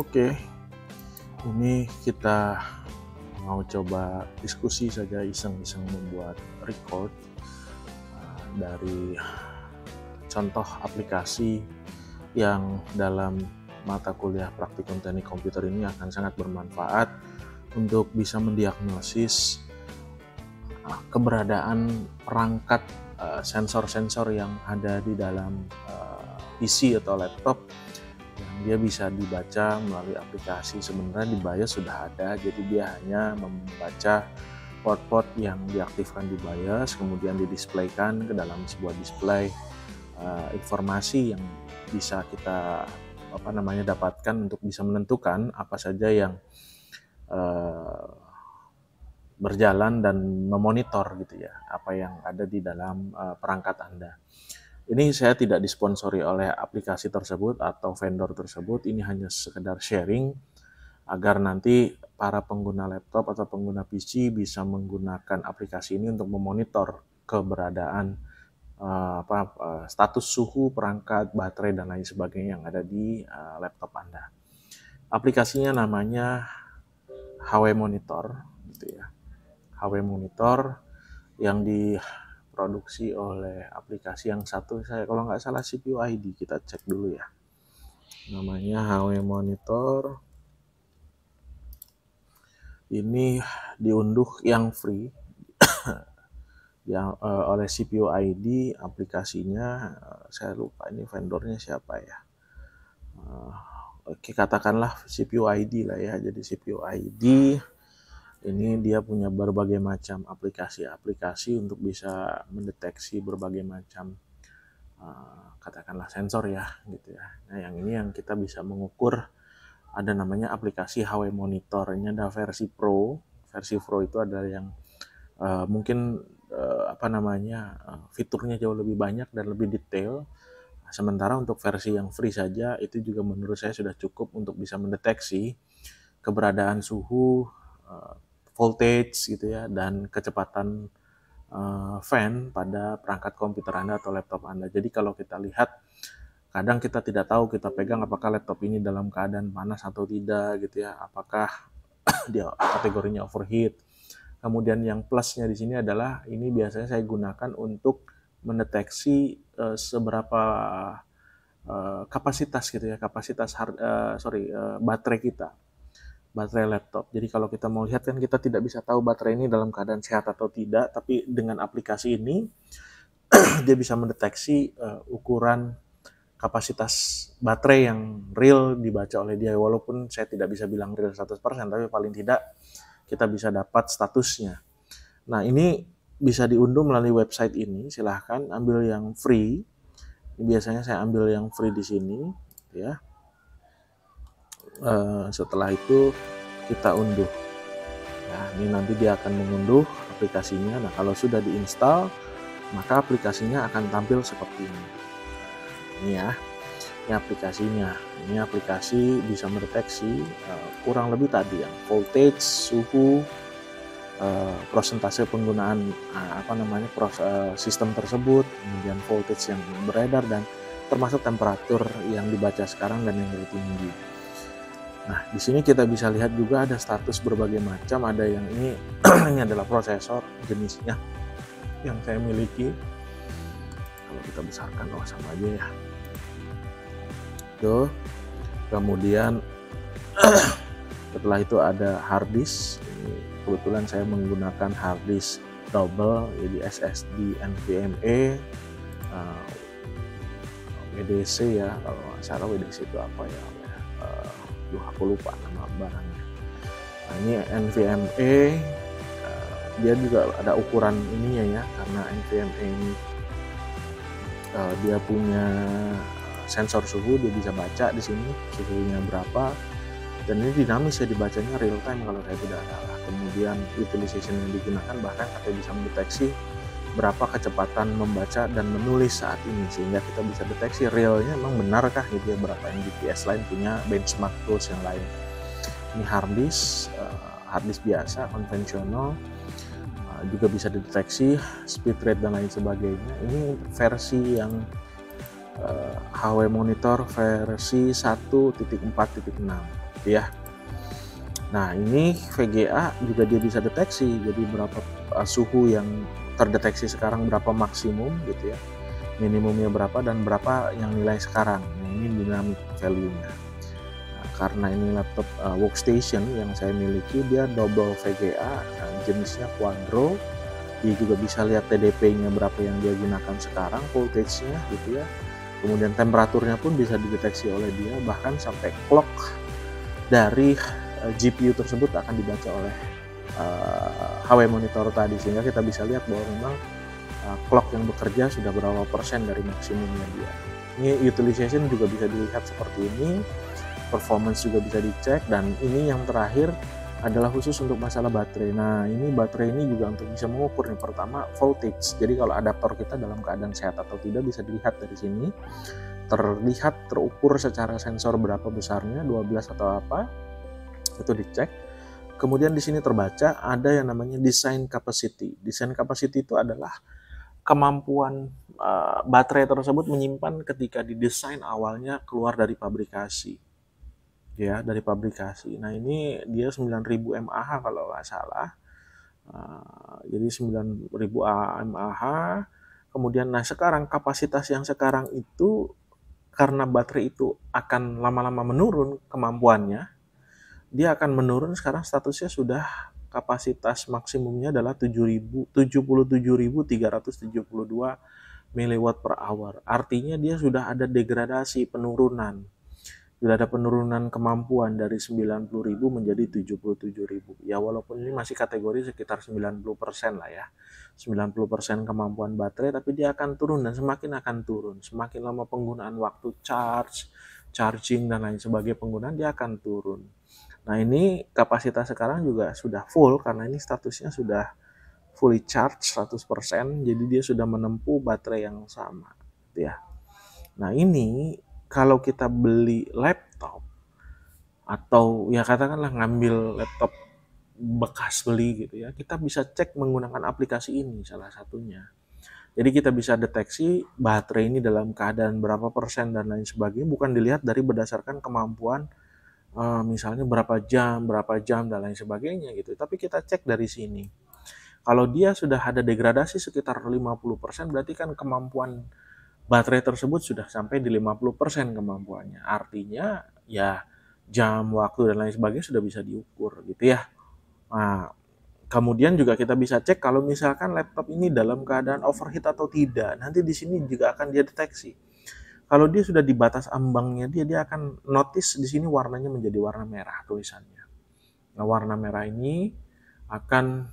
Oke, ini kita mau coba diskusi saja, iseng-iseng membuat record dari contoh aplikasi yang dalam mata kuliah praktikum teknik komputer ini akan sangat bermanfaat untuk bisa mendiagnosis keberadaan perangkat sensor-sensor yang ada di dalam PC atau laptop yang dia bisa dibaca melalui aplikasi. Sebenarnya di BIOS sudah ada, jadi dia hanya membaca port-port yang diaktifkan di BIOS, kemudian didisplaykan ke dalam sebuah display informasi yang bisa kita dapatkan untuk bisa menentukan apa saja yang berjalan dan memonitor gitu ya, apa yang ada di dalam perangkat Anda. Ini saya tidak disponsori oleh aplikasi tersebut atau vendor tersebut, ini hanya sekedar sharing agar nanti para pengguna laptop atau pengguna PC bisa menggunakan aplikasi ini untuk memonitor keberadaan status suhu, perangkat, baterai, dan lain sebagainya yang ada di laptop Anda. Aplikasinya namanya HW Monitor gitu ya. HW Monitor yang diproduksi oleh aplikasi yang satu, saya kalau nggak salah CPU ID, kita cek dulu ya. Namanya HW Monitor. Ini diunduh yang free yang oleh CPU ID. Aplikasinya saya lupa ini vendornya siapa ya. Oke, katakanlah CPU ID lah ya. Jadi CPU ID ini dia punya berbagai macam aplikasi untuk bisa mendeteksi berbagai macam katakanlah sensor ya gitu ya. Nah, yang ini yang kita bisa mengukur, ada namanya aplikasi HW Monitor. Ini ada versi Pro. Versi Pro itu adalah yang mungkin fiturnya jauh lebih banyak dan lebih detail. Sementara untuk versi yang free saja itu juga menurut saya sudah cukup untuk bisa mendeteksi keberadaan suhu, voltage gitu ya, dan kecepatan fan pada perangkat komputer Anda atau laptop Anda. Jadi kalau kita lihat, kadang kita tidak tahu, kita pegang apakah laptop ini dalam keadaan panas atau tidak gitu ya, apakah dia kategorinya overheat. Kemudian yang plusnya di sini adalah ini biasanya saya gunakan untuk mendeteksi seberapa kapasitas gitu ya, baterai kita, baterai laptop. Jadi kalau kita mau lihat kan kita tidak bisa tahu baterai ini dalam keadaan sehat atau tidak, tapi dengan aplikasi ini dia bisa mendeteksi ukuran kapasitas baterai yang real dibaca oleh dia. Walaupun saya tidak bisa bilang real 100%, tapi paling tidak kita bisa dapat statusnya. Nah, ini bisa diunduh melalui website ini. Silahkan ambil yang free. Ini biasanya saya ambil yang free di sini ya. Setelah itu kita unduh. Nah, ini nanti dia akan mengunduh aplikasinya. Nah, kalau sudah diinstal, maka aplikasinya akan tampil seperti ini. Ini ya, ini aplikasinya. Ini aplikasi bisa mendeteksi kurang lebih tadi yang voltage, suhu, prosentase penggunaan sistem tersebut, kemudian voltage yang beredar, dan termasuk temperatur yang dibaca sekarang dan yang lebih tinggi. Nah, di sini kita bisa lihat juga ada status berbagai macam. Ada yang ini ini adalah prosesor jenisnya yang saya miliki. Kalau kita besarkan, sama aja ya. Tuh. Kemudian setelah itu ada hard disk. Kebetulan saya menggunakan hard disk double, jadi SSD NVMe, WDC ya, kalau nggak salah WDC itu apa ya, aku lupa nama barangnya. Nah, ini NVMe, dia juga ada ukuran ininya ya, karena NVMe ini dia punya sensor suhu, dia bisa baca di sini suhunya berapa, dan ini dinamis ya, dibacanya real time kalau saya tidak salah. Kemudian utilization yang digunakan bahkan katanya bisa mendeteksi berapa kecepatan membaca dan menulis saat ini, sehingga kita bisa deteksi realnya memang benarkah gitu ya, berapa Mbps. Lain punya benchmark tools yang lain. Ini hard disk biasa konvensional, juga bisa dideteksi speed rate dan lain sebagainya. Ini versi yang HW Monitor versi 1.4.6. gitu ya. Nah, ini VGA juga dia bisa deteksi, jadi berapa suhu yang terdeteksi sekarang, berapa maksimum gitu ya, minimumnya berapa dan berapa yang nilai sekarang. Nah, ini dynamic value-nya. Nah, karena ini laptop workstation yang saya miliki, dia double VGA, jenisnya Quadro. Dia juga bisa lihat TDP-nya berapa yang dia gunakan sekarang, voltage-nya gitu ya. Kemudian temperaturnya pun bisa dideteksi oleh dia, bahkan sampai clock dari GPU tersebut akan dibaca oleh HW monitor tadi, sehingga kita bisa lihat bahwa memang clock yang bekerja sudah berapa persen dari maksimumnya dia. Ini utilization juga bisa dilihat seperti ini, performance juga bisa dicek, dan ini yang terakhir adalah khusus untuk masalah baterai. Nah, ini baterai ini juga untuk bisa mengukur nih, pertama voltage. Jadi kalau adaptor kita dalam keadaan sehat atau tidak bisa dilihat dari sini. Terlihat, terukur secara sensor berapa besarnya, 12 atau apa, itu dicek. Kemudian di sini terbaca ada yang namanya design capacity. Design capacity itu adalah kemampuan baterai tersebut menyimpan ketika didesain awalnya keluar dari pabrikasi. Ya, dari pabrikasi. Nah, ini dia 9000 mAh kalau nggak salah. Jadi 9000 mAh. Kemudian, nah sekarang kapasitas yang sekarang itu, karena baterai itu akan lama-lama menurun kemampuannya, dia akan menurun. Sekarang statusnya sudah kapasitas maksimumnya adalah 77.372 mW per hour. Artinya dia sudah ada degradasi, penurunan. Sudah ada penurunan kemampuan dari 90.000 menjadi 77.000. Ya, walaupun ini masih kategori sekitar 90% lah ya. 90% kemampuan baterai, tapi dia akan turun dan semakin akan turun. Semakin lama penggunaan waktu charging dan lain sebagainya penggunaan, dia akan turun. Nah, ini kapasitas sekarang juga sudah full karena ini statusnya sudah fully charge 100%, jadi dia sudah menempuh baterai yang sama gitu ya. Nah, ini kalau kita beli laptop atau ya katakanlah ngambil laptop bekas beli gitu ya, kita bisa cek menggunakan aplikasi ini salah satunya. Jadi kita bisa deteksi baterai ini dalam keadaan berapa persen dan lain sebagainya, bukan dilihat dari berdasarkan kemampuan misalnya berapa jam dan lain sebagainya gitu. Tapi kita cek dari sini. Kalau dia sudah ada degradasi sekitar 50%, berarti kan kemampuan baterai tersebut sudah sampai di 50% kemampuannya. Artinya ya jam, waktu dan lain sebagainya sudah bisa diukur gitu ya. Nah, kemudian juga kita bisa cek kalau misalkan laptop ini dalam keadaan overheat atau tidak. Nanti di sini juga akan dia deteksi. Kalau dia sudah di batas ambangnya, dia akan notice di sini warnanya menjadi warna merah tulisannya. Nah, warna merah ini akan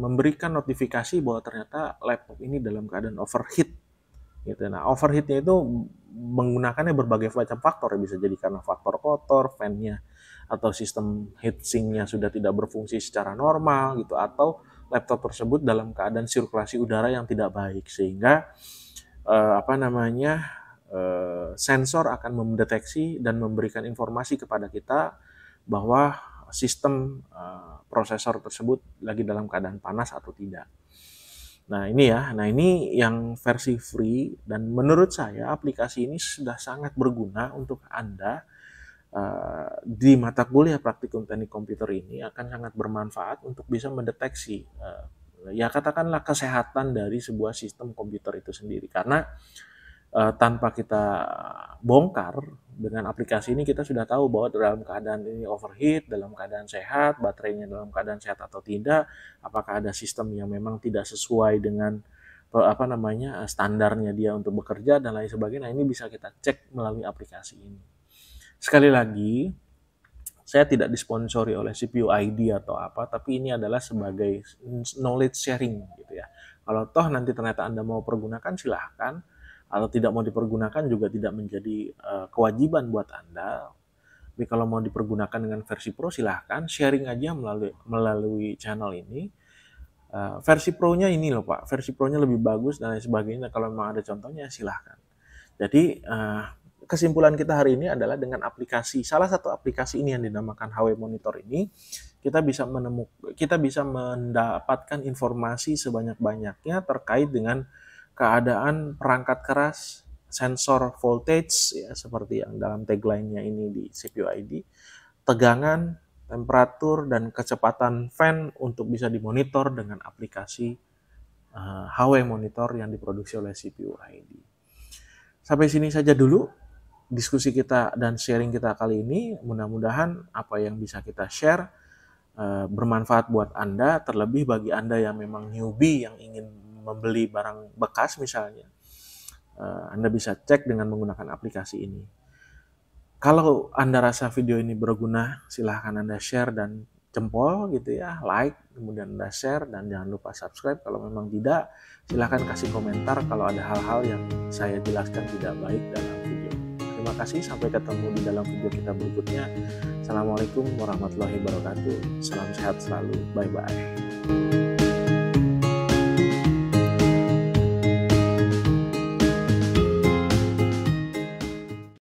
memberikan notifikasi bahwa ternyata laptop ini dalam keadaan overheat. Gitu. Nah, overheatnya itu menggunakannya berbagai macam faktor, bisa jadi karena faktor kotor, fan-nya, atau sistem heatsinknya sudah tidak berfungsi secara normal gitu, atau laptop tersebut dalam keadaan sirkulasi udara yang tidak baik, sehingga sensor akan mendeteksi dan memberikan informasi kepada kita bahwa sistem prosesor tersebut lagi dalam keadaan panas atau tidak. Nah, ini ya. Nah, ini yang versi free, dan menurut saya aplikasi ini sudah sangat berguna untuk Anda di mata kuliah praktikum teknik komputer ini, akan sangat bermanfaat untuk bisa mendeteksi ya katakanlah kesehatan dari sebuah sistem komputer itu sendiri. Karena tanpa kita bongkar, dengan aplikasi ini kita sudah tahu bahwa dalam keadaan ini overheat, dalam keadaan sehat, baterainya dalam keadaan sehat atau tidak, apakah ada sistem yang memang tidak sesuai dengan standarnya dia untuk bekerja dan lain sebagainya. Nah, ini bisa kita cek melalui aplikasi ini. Sekali lagi, saya tidak disponsori oleh CPU ID atau apa, tapi ini adalah sebagai knowledge sharing gitu ya. Kalau toh nanti ternyata Anda mau pergunakan, silahkan. Atau tidak mau dipergunakan juga tidak menjadi kewajiban buat Anda. Tapi kalau mau dipergunakan dengan versi Pro, silahkan sharing aja melalui channel ini. Versi Pro-nya ini loh Pak, versi Pro-nya lebih bagus dan lain sebagainya. Kalau memang ada contohnya, silahkan. Jadi kesimpulan kita hari ini adalah dengan aplikasi, salah satu aplikasi ini yang dinamakan HW Monitor ini, kita bisa mendapatkan informasi sebanyak-banyaknya terkait dengan keadaan perangkat keras, sensor voltage ya, seperti yang dalam tagline-nya ini di CPU ID, tegangan, temperatur, dan kecepatan fan untuk bisa dimonitor dengan aplikasi HW Monitor yang diproduksi oleh CPU ID. Sampai sini saja dulu diskusi kita dan sharing kita kali ini. Mudah-mudahan apa yang bisa kita share bermanfaat buat Anda, terlebih bagi Anda yang memang newbie yang ingin membeli barang bekas misalnya. Anda bisa cek dengan menggunakan aplikasi ini. Kalau Anda rasa video ini berguna, silahkan Anda share dan jempol gitu ya, like, kemudian Anda share, dan jangan lupa subscribe. Kalau memang tidak, silahkan kasih komentar kalau ada hal-hal yang saya jelaskan tidak baik dalam video. Terima kasih, sampai ketemu di dalam video kita berikutnya. Assalamualaikum warahmatullahi wabarakatuh. Salam sehat selalu, bye-bye.